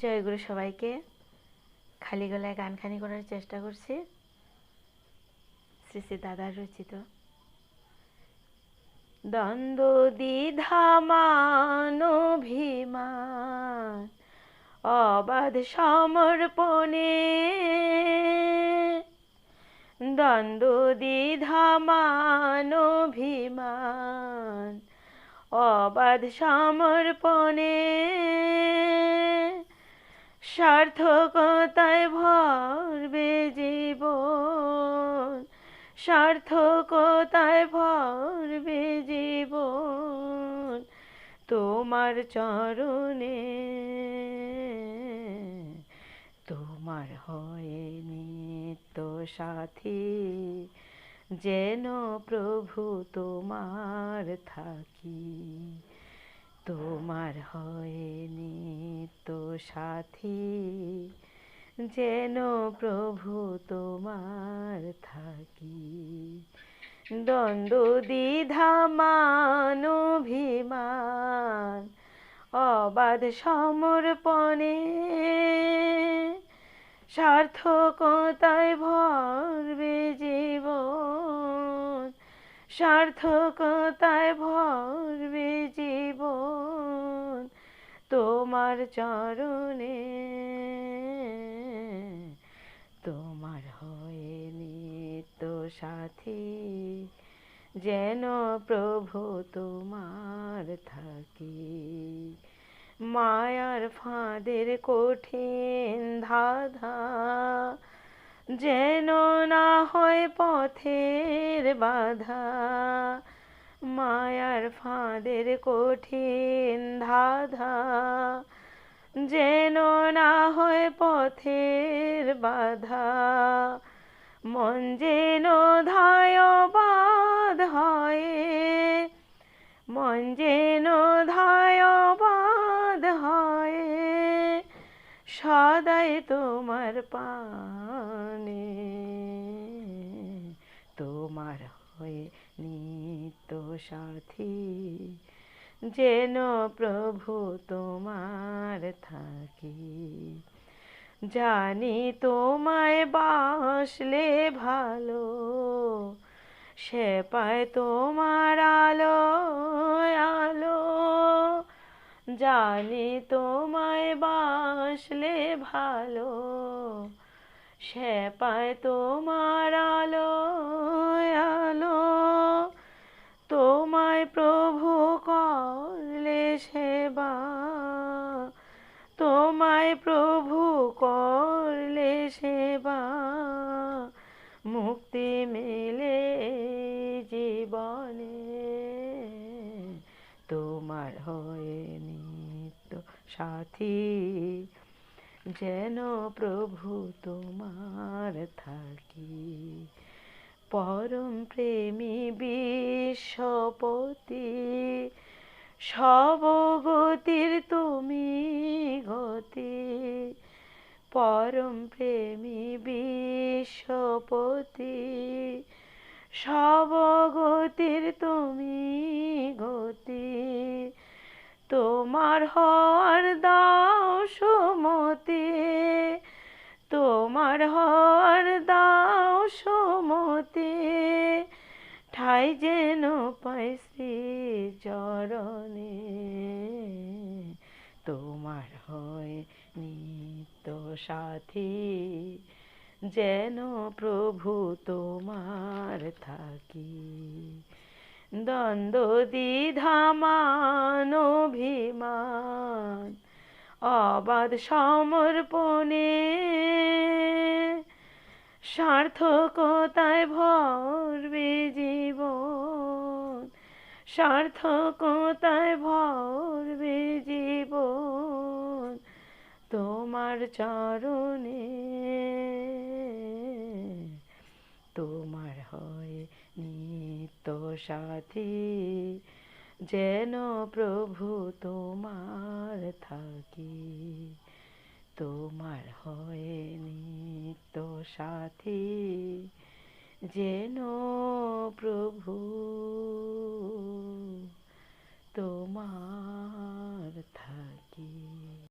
জয়গুরু সবাইকে। খালি গলায় গানখানি করার চেষ্টা করছি, শ্রী শ্রী দাদার রচিত। দ্বন্দ্ব দ্বিধা মান অভিমান অবাধ সমর্পণে, দ্বন্দ্ব দ্বিধা মান অভিমান অবাধ সমর্পণে, সার্থকতায় ভরবে জীবন, সার্থকতায় ভরবে জীবন তোমার চরণে, তোমার হয়ে নিত্য সাথী যেন প্রভু তোমার থাকি, তোমার হয়ে নিত্য সাথী যেন প্রভু তোমার থাকি। দ্বন্দ্ব দ্বিধা মান অভিমান অবাধ সমর্পণে, সার্থকতায় ভরবে জীবন, সার্থকতায় ভরবে জীবন তোমার চরণে, তোমার হয়ে নিত্য সাথী যেন প্রভু তোমার থাকি। মায়ার ফাঁদের কঠিন ধাঁধা যেন না হয় পথের বাধা, মায়ার ফাঁদের কঠিন ধাঁধা যেন না হয় পথের বাধা, মন যেন ধায়বাদ হয়, মন যেন ধায়বাদ হয় সদাই তোমার পানে, তোমার হয়ে নিত্য সাথী যেন প্রভু তোমার থাকি। জানি তোমায় বাসলে ভালো, সে পায় তোমার আলো আলো, জানি তোমায় বাসলে ভালো, সে পায় তোমার আলো আলো, তোমায় প্রভু করলে সেবা, তোমায় প্রভু করলে সেবা, মুক্তি মেলে জীবনে, তোমার হয়ে নিত্য সাথী যেন প্রভু তোমার থাকি। পরম প্রেমী বিশ্বপতি সব গতির তুমি গতি, পরম প্রেমী বিশ্বপতি সব গতির তুমি গতি, তোমার হওয়ার দাও সুমতি, তোমার হওয়ার দাও সুমতি, ঠাই যেন পাই শ্রী চরণে, তোমার হয় নিত্য সাথী যেন প্রভু তোমার থাকি। দ্বন্দ্ব দ্বিধা মান অভিমান অবাধ সমর্পণে, সার্থকতায় ভরবে জীবন, সার্থকতায় ভরবে জীবন তোমার চরণে, তোমার হয় নিত্য সাথী যেন প্রভু তোমার থাকি, তোমার হয়ে নিত্য সাথী যেন প্রভু তোমার থাকি।